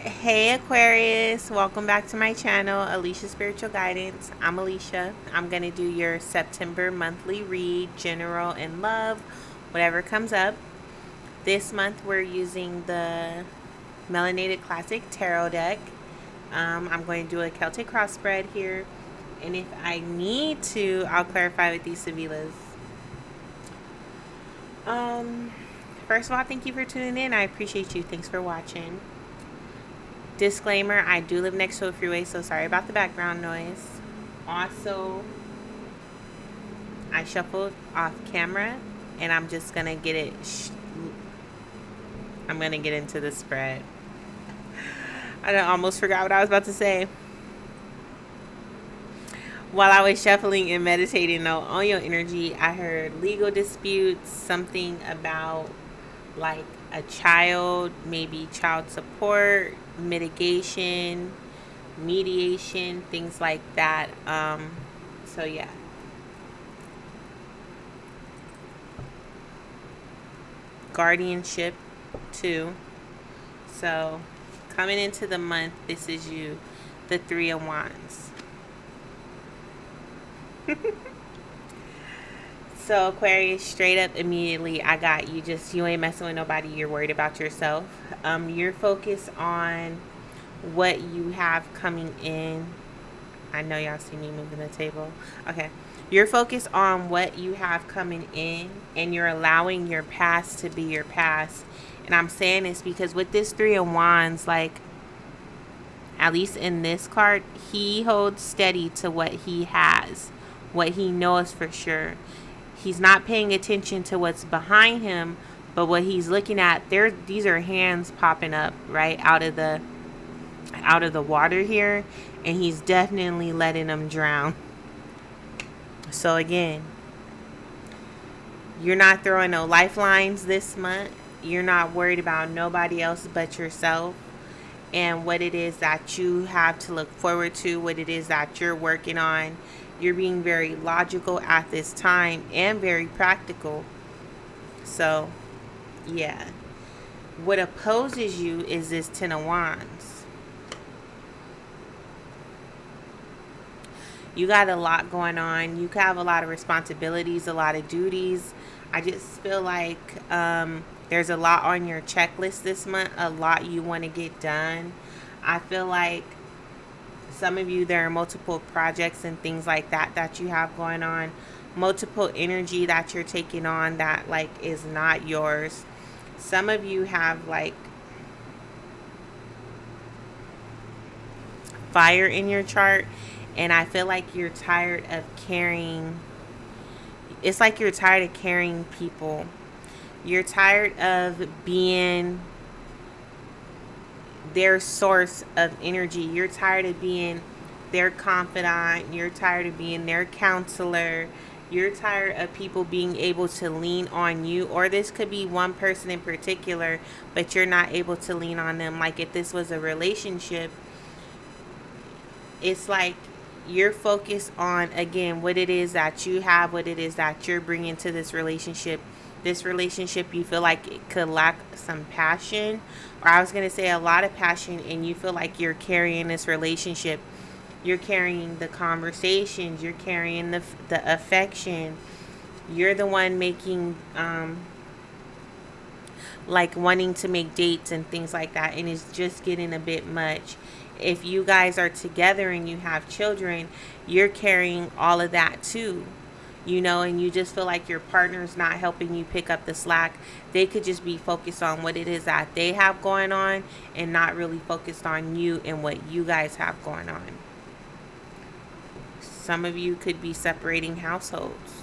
Hey Aquarius, welcome back to my channel, Alicia Spiritual Guidance. I'm Alicia. I'm going to do your September monthly read, general and love, whatever comes up. This month we're using the Melanated Classic Tarot deck. I'm going to do a Celtic cross spread here, and if I need to, I'll clarify with these Sevillas. Um, First of all, thank you for tuning in. I appreciate you. Thanks for watching. Disclaimer, I do live next to a freeway, so sorry about the background noise. Also, I shuffled off camera, and I'm just going to get it. I'm going to get into the spread. I almost forgot what I was about to say. While I was shuffling and meditating though on your energy, I heard legal disputes, something about like a child, maybe child support, mitigation, mediation, things like that. So yeah. Guardianship too. So coming into the month, this is you, the Three of Wands. So Aquarius, straight up immediately, I got you. You ain't messing with nobody. You're worried about yourself. You're focused on what you have coming in. I know y'all see me moving the table. Okay. You're focused on what you have coming in, and you're allowing your past to be your past. And I'm saying this because with this Three of Wands, like, at least in this card, he holds steady to what he has, what he knows for sure. He's not paying attention to what's behind him, but what he's looking at, these are hands popping up right out of the water here, and he's definitely letting them drown. So again, you're not throwing no lifelines this month. You're not worried about nobody else but yourself and what it is that you have to look forward to, what it is that you're working on. You're being very logical at this time and very practical. So, yeah. What opposes you is this Ten of Wands. You got a lot going on. You have a lot of responsibilities, a lot of duties. I just feel like there's a lot on your checklist this month, a lot you want to get done. I feel like some of you, there are multiple projects and things like that you have going on, multiple energy that you're taking on that like is not yours. Some of you have like fire in your chart, and I feel like you're tired of carrying. It's like you're tired of carrying people. You're tired of being their source of energy. You're tired of being their confidant. You're tired of being their counselor. You're tired of people being able to lean on you, or this could be one person in particular, but you're not able to lean on them. Like if this was a relationship, it's like you're focused on, again, what it is that you have, what it is that you're bringing to this relationship. This relationship, you feel like it could lack some passion, or I was going to say a lot of passion, and you feel like you're carrying this relationship. You're carrying the conversations, you're carrying the affection. You're the one making like wanting to make dates and things like that, and it's just getting a bit much. If you guys are together and you have children, you're carrying all of that too, and you just feel like your partner's not helping you pick up the slack. They could just be focused on what it is that they have going on and not really focused on you and what you guys have going on. Some of you could be separating households,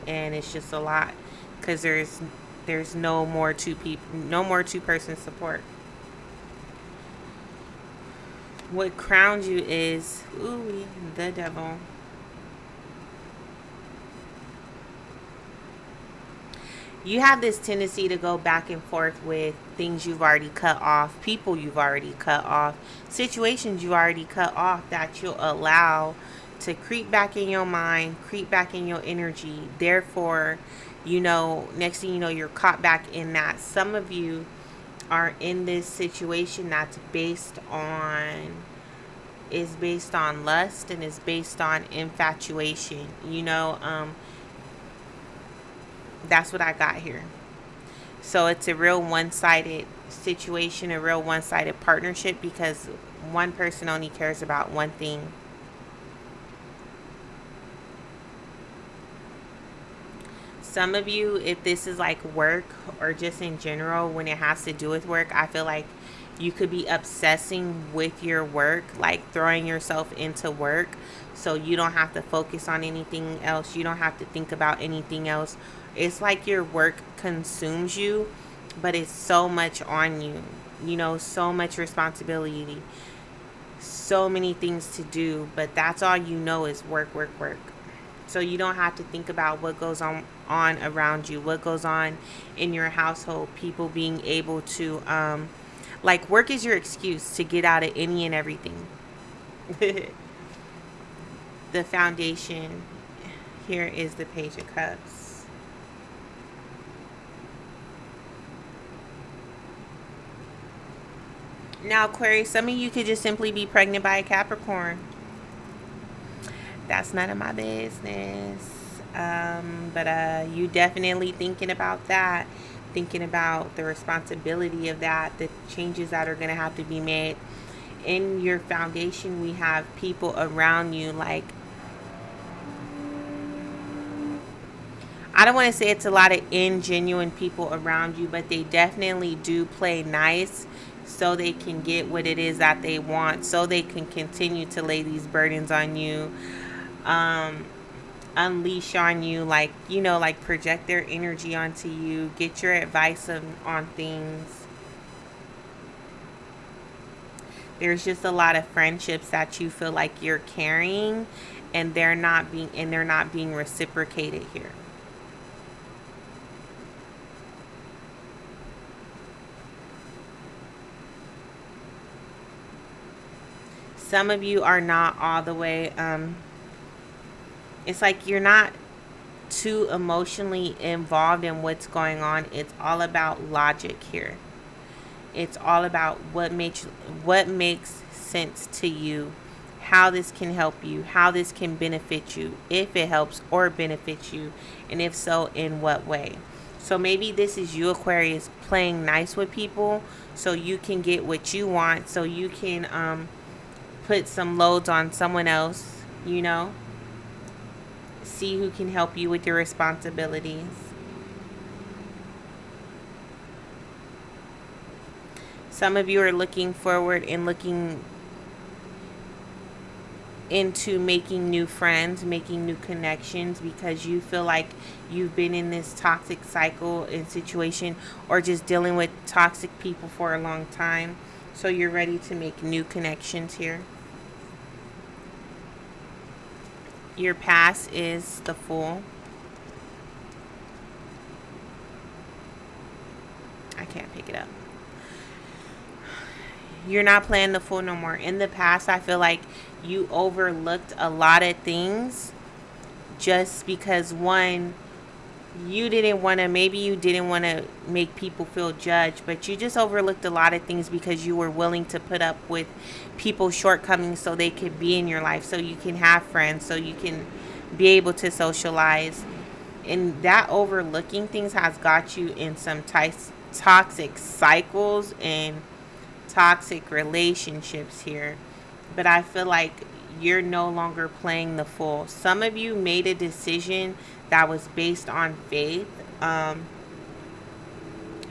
and it's just a lot because there's no more two-person support. What crowns you is the devil. You have this tendency to go back and forth with things you've already cut off, people you've already cut off, situations you've already cut off that you'll allow to creep back in your mind, creep back in your energy. Therefore, next thing you know, you're caught back in that. Some of you are in this situation that's based on lust and is based on infatuation. That's what I got here. So it's a real one-sided situation, a real one-sided partnership, because one person only cares about one thing. Some of you, if this is like work or just in general, when it has to do with work, I feel like you could be obsessing with your work, like throwing yourself into work so you don't have to focus on anything else. You don't have to think about anything else. It's like your work consumes you, but it's so much on you, so much responsibility, so many things to do, but that's all you know is work, work, work. So you don't have to think about what goes on around you, what goes on in your household, people being able to, like, work is your excuse to get out of any and everything. The foundation here is the Page of Cups. Now, Aquarius, some of you could just simply be pregnant by a Capricorn. That's none of my business. But you definitely thinking about that, thinking about the responsibility of that, the changes that are going to have to be made. In your foundation, we have people around you, like, I don't want to say it's a lot of ingenuine people around you, but they definitely do play nice so they can get what it is that they want, so they can continue to lay these burdens on you, unleash on you, like, like project their energy onto you, get your advice on things. There's just a lot of friendships that you feel like you're carrying, and they're not being reciprocated here. Some of you are not all the way, it's like you're not too emotionally involved in what's going on. It's all about logic here. It's all about what makes sense to you, how this can help you, how this can benefit you, if it helps or benefits you, and if so, in what way. So maybe this is you, Aquarius, playing nice with people so you can get what you want, so you can put some loads on someone else, see who can help you with your responsibilities. Some of you are looking forward and looking into making new friends, making new connections, because you feel like you've been in this toxic cycle and situation, or just dealing with toxic people for a long time. So you're ready to make new connections here. Your past is the Fool. I can't pick it up. You're not playing the fool no more. In the past, I feel like you overlooked a lot of things just because, one, you didn't want to make people feel judged, but you just overlooked a lot of things because you were willing to put up with people's shortcomings so they could be in your life, so you can have friends, so you can be able to socialize. And that overlooking things has got you in some toxic cycles and toxic relationships here. But I feel like you're no longer playing the fool. Some of you made a decision that was based on faith.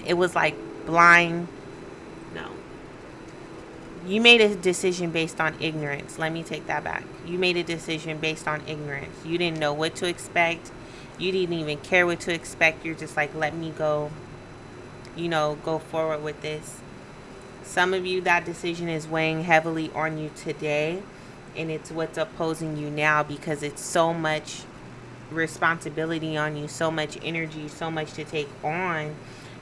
It was like blind. No. You made a decision based on ignorance. Let me take that back. You made a decision based on ignorance. You didn't know what to expect. You didn't even care what to expect. You're just like, let me go, go forward with this. Some of you, that decision is weighing heavily on you today, and it's what's opposing you now because it's so much responsibility on you, so much energy, so much to take on.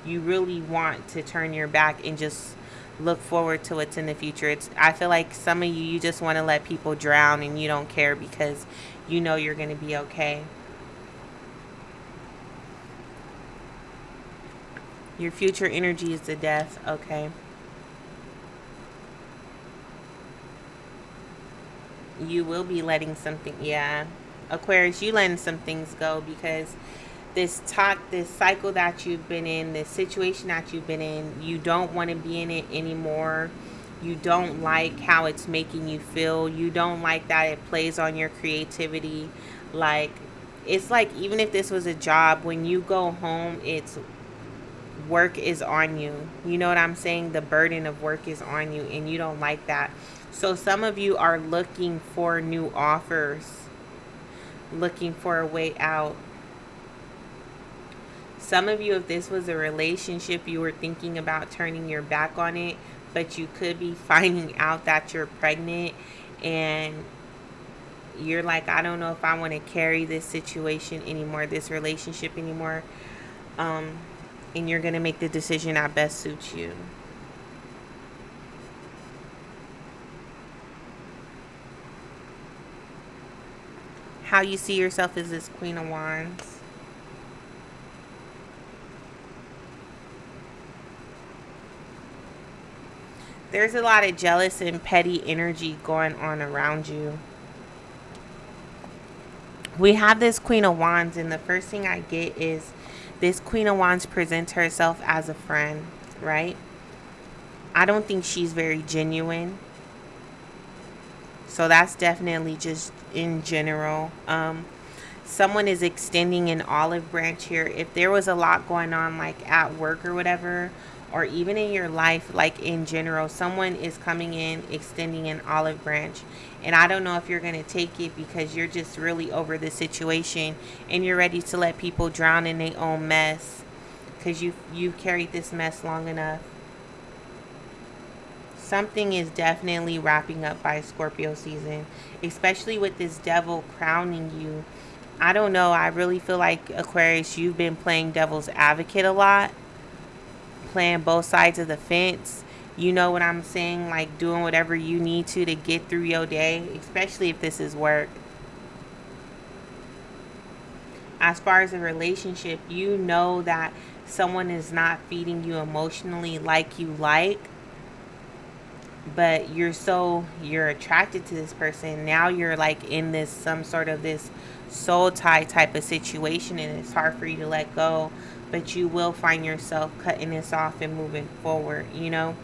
You really want to turn your back and just look forward to what's in the future. I feel like some of you just want to let people drown and you don't care because you know you're going to be okay. Your future energy is the death. Okay. You will be letting something, yeah. Aquarius, you letting some things go because this cycle that you've been in, this situation that you've been in, you don't want to be in it anymore. You don't like how it's making you feel. You don't like that it plays on your creativity. Like, it's like even if this was a job, when you go home, it's work is on you. You know what I'm saying? The burden of work is on you, and you don't like that. So some of you are looking for new offers, looking for a way out. Some of you, if this was a relationship, you were thinking about turning your back on it, but you could be finding out that you're pregnant and you're like, I don't know if I want to carry this situation anymore, this relationship anymore. And you're going to make the decision that best suits you. How you see yourself as this Queen of Wands. There's a lot of jealous and petty energy going on around you. We have this Queen of Wands, and the first thing I get is this Queen of Wands presents herself as a friend, right? I don't think she's very genuine. So that's definitely just in general. Someone is extending an olive branch here. If there was a lot going on, like at work or whatever, or even in your life, like in general, someone is coming in, extending an olive branch. And I don't know if you're going to take it because you're just really over the situation and you're ready to let people drown in their own mess because you've carried this mess long enough. Something is definitely wrapping up by Scorpio season, especially with this devil crowning you. I don't know. I really feel like, Aquarius, you've been playing devil's advocate a lot, playing both sides of the fence. You know what I'm saying? Like doing whatever you need to get through your day, especially if this is work. As far as a relationship, you know that someone is not feeding you emotionally like you like, but you're attracted to this person. Now you're like in this some sort of this soul tie type of situation, and it's hard for you to let go, but you will find yourself cutting this off and moving forward. You know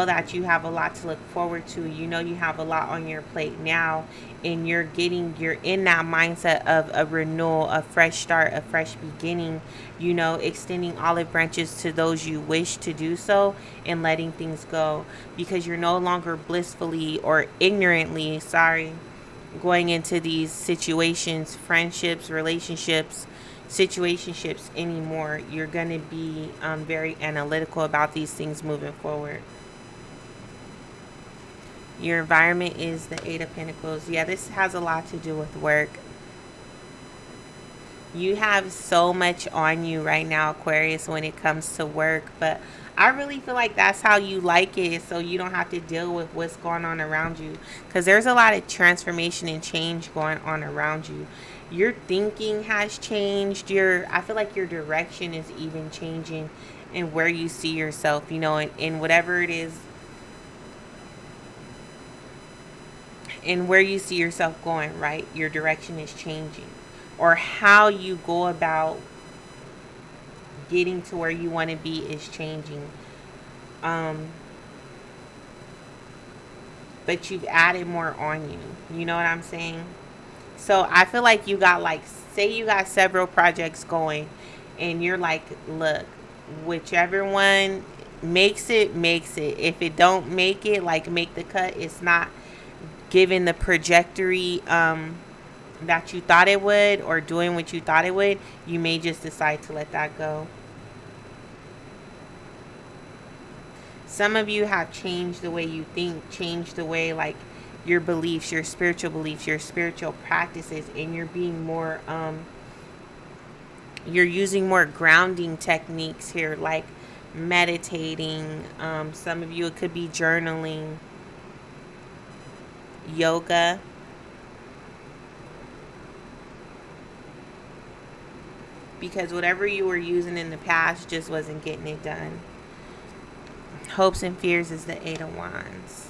that you have a lot to look forward to. You know you have a lot on your plate now, and you're in that mindset of a renewal, a fresh start, a fresh beginning. Extending olive branches to those you wish to do so, and letting things go because you're no longer blissfully or ignorantly, going into these situations, friendships, relationships, situationships anymore. You're going to be very analytical about these things moving forward. Your environment is the Eight of Pentacles. Yeah, this has a lot to do with work. You have so much on you right now, Aquarius, when it comes to work, but I really feel like that's how you like it, so you don't have to deal with what's going on around you, because there's a lot of transformation and change going on around you. Your thinking has changed. I feel like your direction is even changing in where you see yourself, in whatever it is, in where you see yourself going, right? Your direction is changing, or how you go about getting to where you want to be is changing. But you've added more on you. You know what I'm saying? So I feel like you got, like, say you got several projects going, and you're like, look, whichever one makes it, makes it. If it don't make it, like, make the cut, it's not given the trajectory that you thought it would, or doing what you thought it would, you may just decide to let that go. Some of you have changed the way you think, changed the way, like, your beliefs, your spiritual practices, and you're being more, you're using more grounding techniques here, like meditating. Some of you, it could be journaling, yoga. because whatever you were using in the past just wasn't getting it done. Hopes and fears is the 8 of Wands.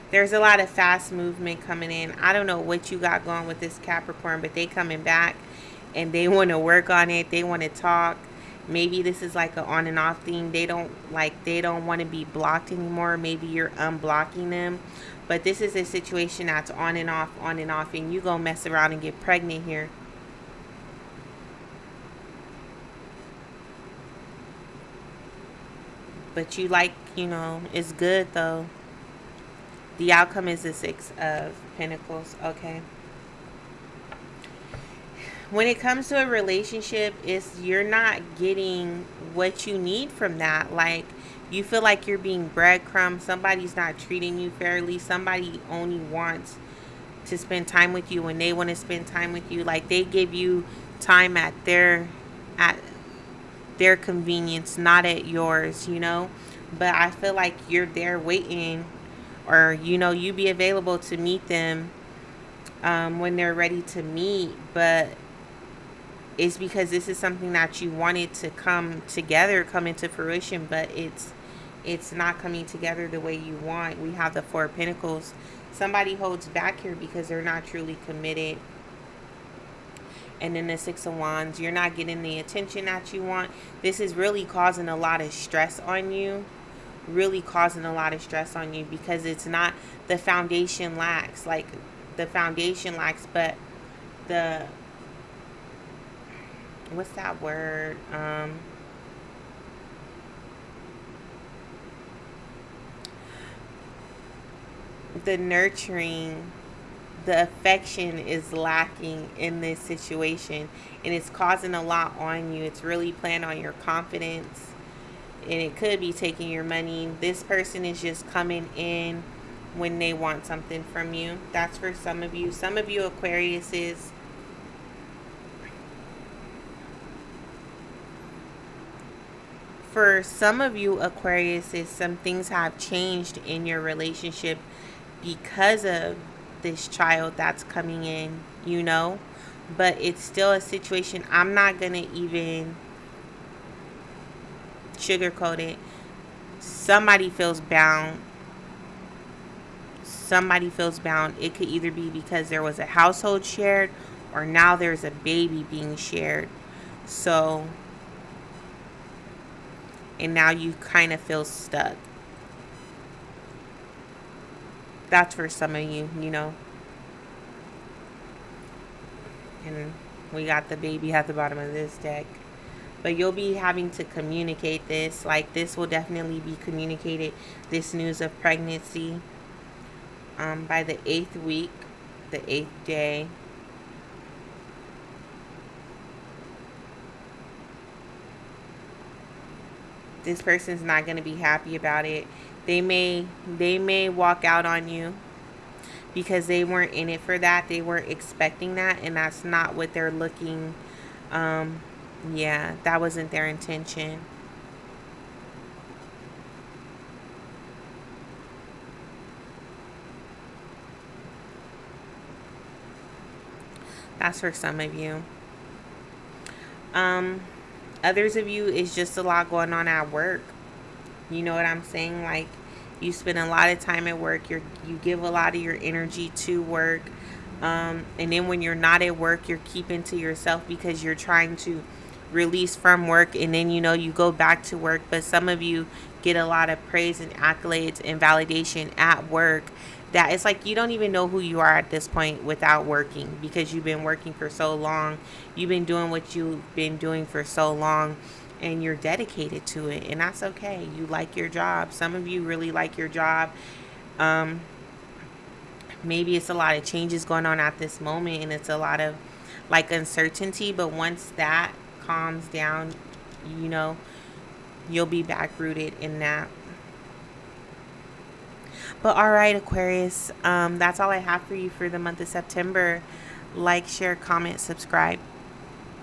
There's a lot of fast movement coming in. I don't know what you got going with this Capricorn, but they coming back and they want to work on it. They want to talk. Maybe this is like an on and off thing. They don't want to be blocked anymore. Maybe you're unblocking them. But this is a situation that's on and off, and you gonna mess around and get pregnant here. But you like, it's good though. The outcome is the 6 of Pentacles. Okay. When it comes to a relationship, you're not getting what you need from that. Like, you feel like you're being breadcrumbed. Somebody's not treating you fairly. Somebody only wants to spend time with you when they want to spend time with you. Like, they give you time at their convenience, not at yours, But I feel like you're there waiting, or, you be available to meet them when they're ready to meet. But it's because this is something that you wanted to come together, come into fruition, but it's not coming together the way you want. We have the 4 of Pentacles. Somebody holds back here because they're not truly committed. And then the 6 of Wands, you're not getting the attention that you want. This is really causing a lot of stress on you. Because it's not, the foundation lacks. Like, the foundation lacks, but the, what's that word? The nurturing, the affection is lacking in this situation, and it's causing a lot on you. It's really playing on your confidence, and it could be taking your money. This person is just coming in when they want something from you. That's for some of you. Some of you Aquariuses, some things have changed in your relationship because of this child that's coming in, but it's still a situation. I'm not gonna even sugarcoat it. Somebody feels bound. It could either be because there was a household shared, or now there's a baby being shared. So, and now you kind of feel stuck. That's for some of you, And we got the baby at the bottom of this deck. But you'll be having to communicate this. Like, this will definitely be communicated, this news of pregnancy, by the 8th week, the 8th day. This person's not going to be happy about it. They may walk out on you because they weren't in it for that. They weren't expecting that, and that's not what they're looking. Yeah, that wasn't their intention. That's for some of you. Others of you, is just a lot going on at work. You know what I'm saying? Like, you spend a lot of time at work. You give a lot of your energy to work. And then when you're not at work, you're keeping to yourself because you're trying to release from work. And then, you go back to work. But some of you get a lot of praise and accolades and validation at work. That it's like you don't even know who you are at this point without working, because you've been working for so long. You've been doing what you've been doing for so long, and you're dedicated to it, and that's okay. You like your job. Some of you really like your job. Maybe it's a lot of changes going on at this moment, and it's a lot of like uncertainty, but once that calms down, you'll be back rooted in that. But all right, Aquarius, that's all I have for you for the month of September. Like, share, comment, subscribe.